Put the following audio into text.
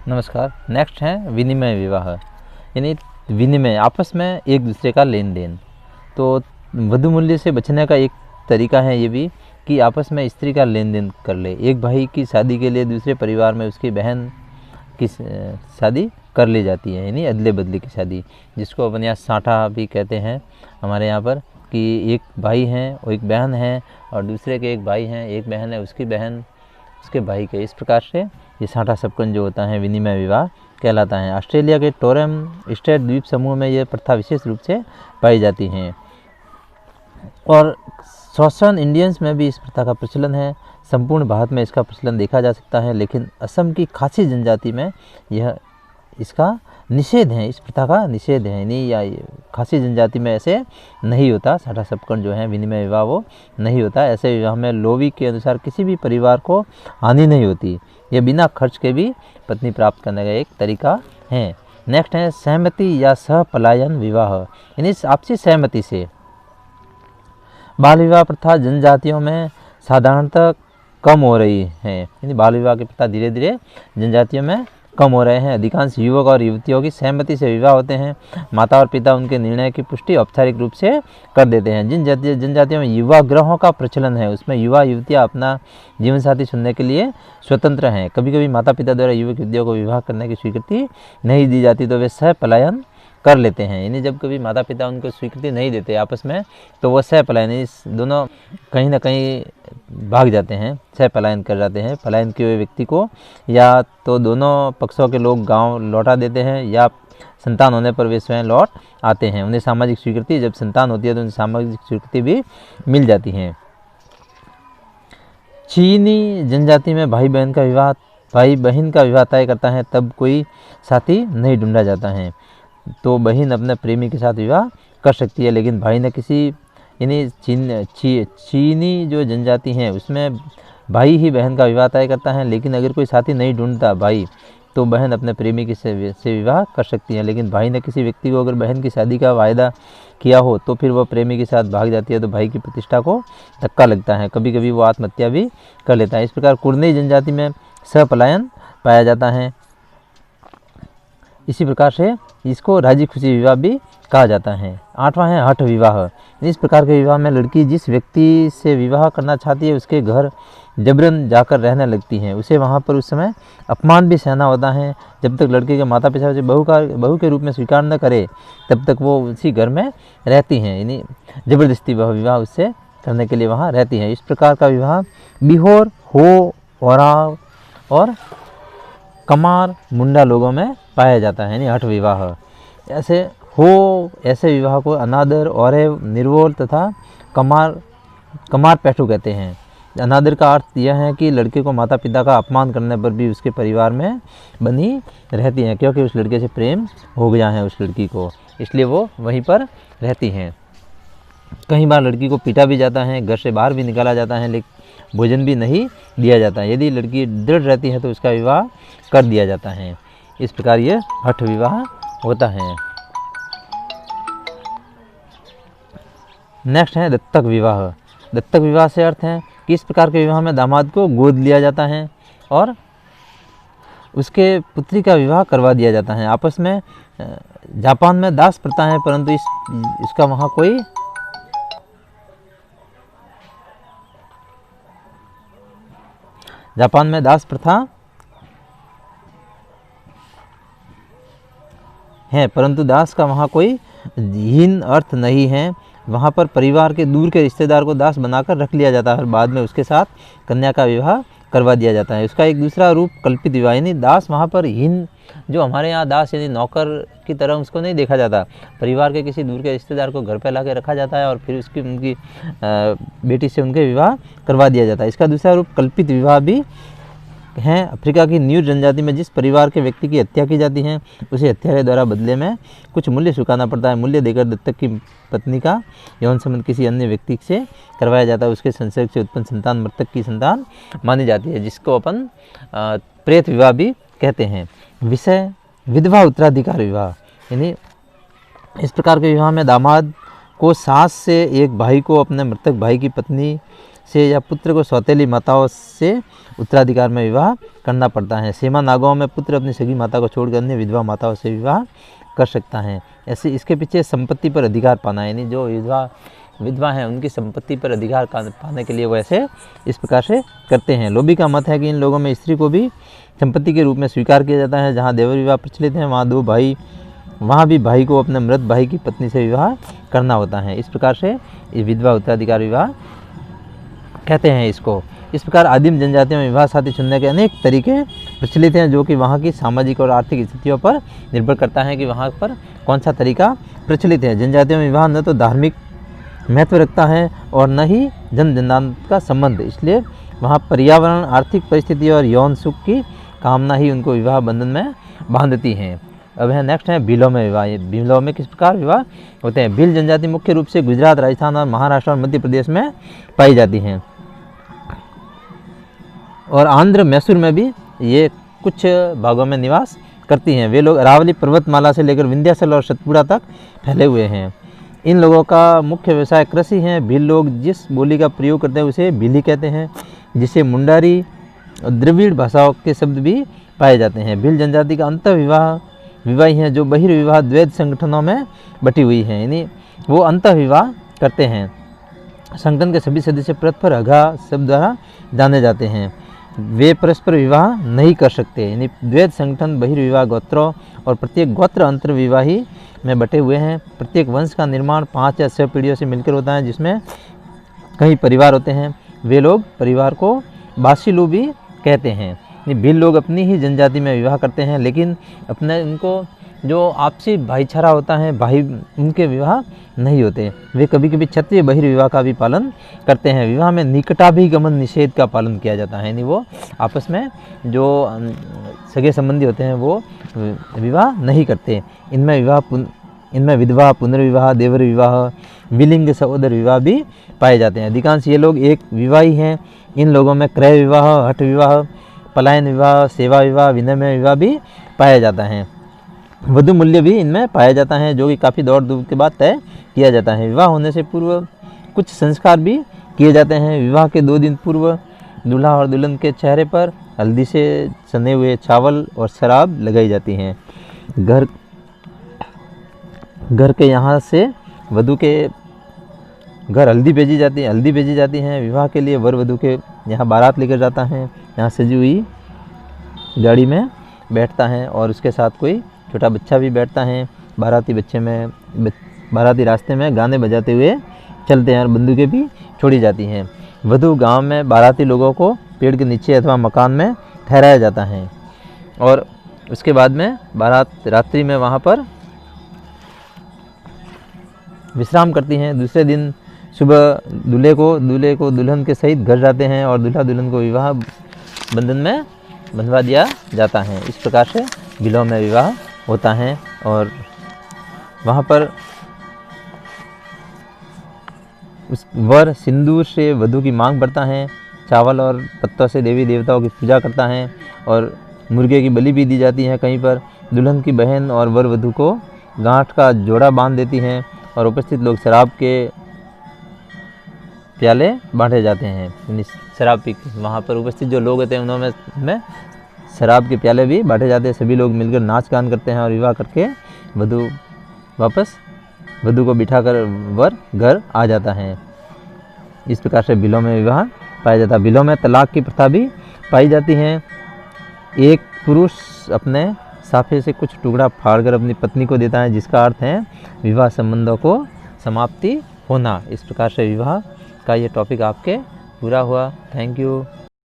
नमस्कार। नेक्स्ट है विनिमय विवाह, यानी विनिमय, आपस में एक दूसरे का लेन देन। तो वधु मूल्य से बचने का एक तरीका है ये भी कि आपस में स्त्री का लेन देन कर ले। एक भाई की शादी के लिए दूसरे परिवार में उसकी बहन की शादी कर ली जाती है, यानी अदले बदले की शादी, जिसको अपन यहाँ साठा भी कहते हैं हमारे यहाँ पर, कि एक भाई हैं और एक बहन है और दूसरे के एक भाई हैं, एक बहन है, उसकी बहन उसके भाई के। इस प्रकार से ये साठा सपकन जो होता है विनिमय विवाह कहलाता है। ऑस्ट्रेलिया के टोरम स्टेट द्वीप समूह में ये प्रथा विशेष रूप से पाई जाती हैं और शोषण इंडियंस में भी इस प्रथा का प्रचलन है। संपूर्ण भारत में इसका प्रचलन देखा जा सकता है, लेकिन असम की खासी जनजाति में यह इसका निषेध है, इस प्रथा का निषेध है। नहीं, या खासी जनजाति में ऐसे नहीं होता, साठा सपकन जो है विनिमय विवाह वो नहीं होता। ऐसे विवाह में लोवी के अनुसार किसी भी परिवार को हानि नहीं होती। यह बिना खर्च के भी पत्नी प्राप्त करने का एक तरीका है। नेक्स्ट है सहमति या सहपलायन विवाह, यानी आपसी सहमति से। बाल विवाह प्रथा जनजातियों में साधारणतः कम हो रही है, यानी बाल विवाह की प्रथा धीरे धीरे जनजातियों में कम हो रहे हैं। अधिकांश युवक और युवतियों की सहमति से विवाह होते हैं। माता और पिता उनके निर्णय की पुष्टि औपचारिक रूप से कर देते हैं। जिन जनजातियों में युवा ग्रहों का प्रचलन है उसमें युवा युवतियाँ अपना जीवन साथी चुनने के लिए स्वतंत्र हैं। कभी कभी माता पिता द्वारा युवक युवतियों को विवाह करने की स्वीकृति नहीं दी जाती तो वे सह पलायन कर लेते हैं, यानी जब कभी माता पिता उनको स्वीकृति नहीं देते आपस में तो वो सह पलायन, इस दोनों कहीं ना कहीं भाग जाते हैं, सह पलायन कर जाते हैं। पलायन किए हुए व्यक्ति को या तो दोनों पक्षों के लोग गांव लौटा देते हैं या संतान होने पर वे स्वयं लौट आते हैं। उन्हें सामाजिक स्वीकृति, जब संतान होती है तो उन्हें सामाजिक स्वीकृति भी मिल जाती है। चीनी जनजाति में भाई बहन का विवाह तय करता है तब कोई साथी नहीं ढूंढा जाता है, तो बहन अपने प्रेमी के साथ विवाह कर सकती है, लेकिन भाई ने किसी, यानी चीनी जो जनजाति है उसमें भाई ही बहन का विवाह तय करता है, लेकिन अगर कोई साथी नहीं ढूंढता भाई तो बहन अपने प्रेमी के से विवाह कर सकती है। लेकिन भाई ने किसी व्यक्ति को अगर बहन की शादी का वायदा किया हो तो फिर वह प्रेमी के साथ भाग जाती है तो भाई की प्रतिष्ठा को धक्का लगता है, कभी कभी वो आत्महत्या भी कर लेता है। इस प्रकार कुर्नी जनजाति में सहपलायन पाया जाता है। इसी प्रकार से इसको राजी खुशी विवाह भी कहा जाता है। 8वां है हठ विवाह। इस प्रकार के विवाह में लड़की जिस व्यक्ति से विवाह करना चाहती है उसके घर जबरन जाकर रहने लगती है। उसे वहाँ पर उस समय अपमान भी सहना होता है। जब तक लड़के के माता पिता उसे बहू के रूप में स्वीकार न करे तब तक वो उसी घर में रहती हैं, यानी ज़बरदस्ती वह विवाह उससे करने के लिए वहाँ रहती हैं। इस प्रकार का विवाह बिहोर, हो, ओराव और कमार मुंडा लोगों में पाया जाता है, यानी हठ विवाह। ऐसे विवाह को अनादर, औरे, निर्वोल तथा कमार पैठू कहते हैं। अनादर का अर्थ यह है कि लड़के को माता पिता का अपमान करने पर भी उसके परिवार में बनी रहती हैं, क्योंकि उस लड़के से प्रेम हो गया है उस लड़की को, इसलिए वो वहीं पर रहती हैं। कई बार लड़की को पीटा भी जाता है, घर से बाहर भी निकाला जाता है, लेकिन भोजन भी नहीं दिया जाता है। यदि लड़की दृढ़ रहती है तो उसका विवाह कर दिया जाता है। इस प्रकार ये हठ विवाह होता है। नेक्स्ट है दत्तक विवाह। दत्तक विवाह से अर्थ है कि इस प्रकार के विवाह में दामाद को गोद लिया जाता है और उसके पुत्री का विवाह करवा दिया जाता है। आपस में जापान में दास प्रथा है, परंतु इसका वहाँ कोई जापान में दास प्रथा है, परंतु दास का वहाँ कोई हीन अर्थ नहीं है। वहाँ पर परिवार के दूर के रिश्तेदार को दास बनाकर रख लिया जाता है और बाद में उसके साथ कन्या का विवाह करवा दिया जाता है। उसका एक दूसरा रूप कल्पित विवाह, यानी दास वहाँ पर हीन, जो हमारे यहाँ दास यानी नौकर की तरह उसको नहीं देखा जाता। परिवार के किसी दूर के रिश्तेदार को घर पे ला के रखा जाता है और फिर उनकी बेटी से उनके विवाह करवा दिया जाता है। इसका दूसरा रूप कल्पित विवाह भी हैं। अफ्रीका की न्यू जनजाति में जिस परिवार के व्यक्ति की हत्या की जाती है उसे हत्यारे द्वारा बदले में कुछ मूल्य चुकाना पड़ता है। मूल्य देकर दत्तक की पत्नी का यौन संबंध किसी अन्य व्यक्ति से करवाया जाता है। उसके संसर्ग से उत्पन्न संतान मृतक की संतान मानी जाती है, जिसको अपन प्रेत विवाह भी कहते हैं। विषय विधवा उत्तराधिकार विवाह, यानी इस प्रकार के विवाह में दामाद को सास से एक भाई को अपने मृतक भाई की पत्नी से या पुत्र को सौतेली माताओं से उत्तराधिकार में विवाह करना पड़ता है। सीमा नागाओं में पुत्र अपनी सगी माता को छोड़कर अन्य विधवा माताओं से विवाह कर सकता है। ऐसे इसके पीछे संपत्ति पर अधिकार पाना, यानी जो विधवा हैं उनकी संपत्ति पर अधिकार पाने के लिए वो ऐसे इस प्रकार से करते हैं। लोभी का मत है कि इन लोगों में स्त्री को भी संपत्ति के रूप में स्वीकार किया जाता है। जहाँ देवर विवाह प्रचलित है वहाँ भी भाई को अपने मृत भाई की पत्नी से विवाह करना होता है। इस प्रकार से ये विधवा उत्तराधिकार विवाह कहते हैं इसको। इस प्रकार आदिम जनजातियों में विवाह साथी चुनने के अनेक तरीके प्रचलित हैं, जो कि वहाँ की सामाजिक और आर्थिक स्थितियों पर निर्भर करता है कि वहाँ पर कौन सा तरीका प्रचलित है। जनजातियों में विवाह न तो धार्मिक महत्व रखता है और न ही जन का संबंध, इसलिए वहाँ पर्यावरण, आर्थिक परिस्थिति और यौन सुख की कामना ही उनको विवाह बंधन में बांधती हैं। अब है नेक्स्ट है भीलों में विवाह। ये भीलों में किस प्रकार विवाह होते हैं। भील जनजाति मुख्य रूप से गुजरात, राजस्थान और महाराष्ट्र और मध्य प्रदेश में पाई जाती हैं और आंध्र, मैसूर में भी ये कुछ भागों में निवास करती हैं। वे लोग अरावली पर्वतमाला से लेकर विंध्याचल और सतपुड़ा तक फैले हुए हैं। इन लोगों का मुख्य व्यवसाय कृषि है। भील लोग जिस बोली का प्रयोग करते हैं उसे भीली कहते हैं, जिसे मुंडारी और द्रविड़ भाषाओं के शब्द भी पाए जाते हैं। भील जनजाति का विवाही हैं जो बहिर्विवाह द्वैत संगठनों में बटी हुई हैं, यानी वो अंतःविवाह करते हैं। संगठन के सभी सदस्य परस्पर हगा शब्द द्वारा जाने जाते हैं। वे परस्पर विवाह नहीं कर सकते, यानी द्वैत संगठन बहिर्विवाह गोत्रों और प्रत्येक गोत्र अंतर्विवाही में बटे हुए हैं। प्रत्येक वंश का निर्माण 5 या 6 पीढ़ियों से मिलकर होता है, जिसमें कई परिवार होते हैं। वे लोग परिवार को बासिलू भी कहते हैं। भील लोग अपनी ही जनजाति में विवाह करते हैं, लेकिन उनको जो आपसी भाईचारा होता है उनके विवाह नहीं होते। वे कभी कभी क्षत्रिय बहिर्विवाह का भी पालन करते हैं। विवाह में निकटाभिगमन निषेध का पालन किया जाता है, यानी वो आपस में जो सगे संबंधी होते हैं वो विवाह नहीं करते। इनमें विधवा, पुनर्विवाह, देवर विवाह, विलिंग सहोदर विवाह भी पाए जाते हैं। अधिकांश ये लोग एक विवाही हैं। इन लोगों में क्रय विवाह, हठ विवाह, पलायन विवाह, सेवा विवाह, विनिमय विवाह भी पाया जाता है। वधु मूल्य भी इनमें पाया जाता है, जो कि काफ़ी दौड़ धूप के बाद तय किया जाता है। विवाह होने से पूर्व कुछ संस्कार भी किए जाते हैं। विवाह के 2 दिन पूर्व दूल्हा और दुल्हन के चेहरे पर हल्दी से सने हुए चावल और शराब लगाई जाती हैं। घर के यहाँ से वधु के घर हल्दी भेजी जाती है। विवाह के लिए वर वधु के यहाँ बारात लेकर जाता है। यहाँ सजी हुई गाड़ी में बैठता है और उसके साथ कोई छोटा बच्चा भी बैठता है। बाराती रास्ते में गाने बजाते हुए चलते हैं और बंदूकें भी छोड़ी जाती हैं। वधु गांव में बाराती लोगों को पेड़ के नीचे अथवा मकान में ठहराया जाता है और उसके बाद में बारात रात्रि में वहाँ पर विश्राम करती हैं। दूसरे दिन सुबह दूल्हे को दुल्हन के सहित घर जाते हैं और दूल्हा दुल्हन को विवाह बंधन में बंधवा दिया जाता है। इस प्रकार से भीलों में विवाह होता है और वहाँ पर उस वर सिंदूर से वधु की मांग भरता है, चावल और पत्तों से देवी देवताओं की पूजा करता है और मुर्गे की बलि भी दी जाती है। कहीं पर दुल्हन की बहन और वर वधु को गांठ का जोड़ा बांध देती हैं और उपस्थित लोग शराब के प्याले बांटे जाते हैं। शराब पी वहाँ पर उपस्थित जो लोग होते हैं उन्होंने शराब के प्याले भी बांटे जाते हैं। सभी लोग मिलकर नाच गान करते हैं और विवाह करके वधु को बिठाकर वर घर आ जाता है। इस प्रकार से भीलों में विवाह पाया जाता है। भीलों में तलाक की प्रथा भी पाई जाती है। एक पुरुष अपने साफे से कुछ टुकड़ा फाड़कर अपनी पत्नी को देता है, जिसका अर्थ है विवाह संबंधों को समाप्ति होना। इस प्रकार से विवाह का ये टॉपिक आपके पूरा हुआ। Thank you.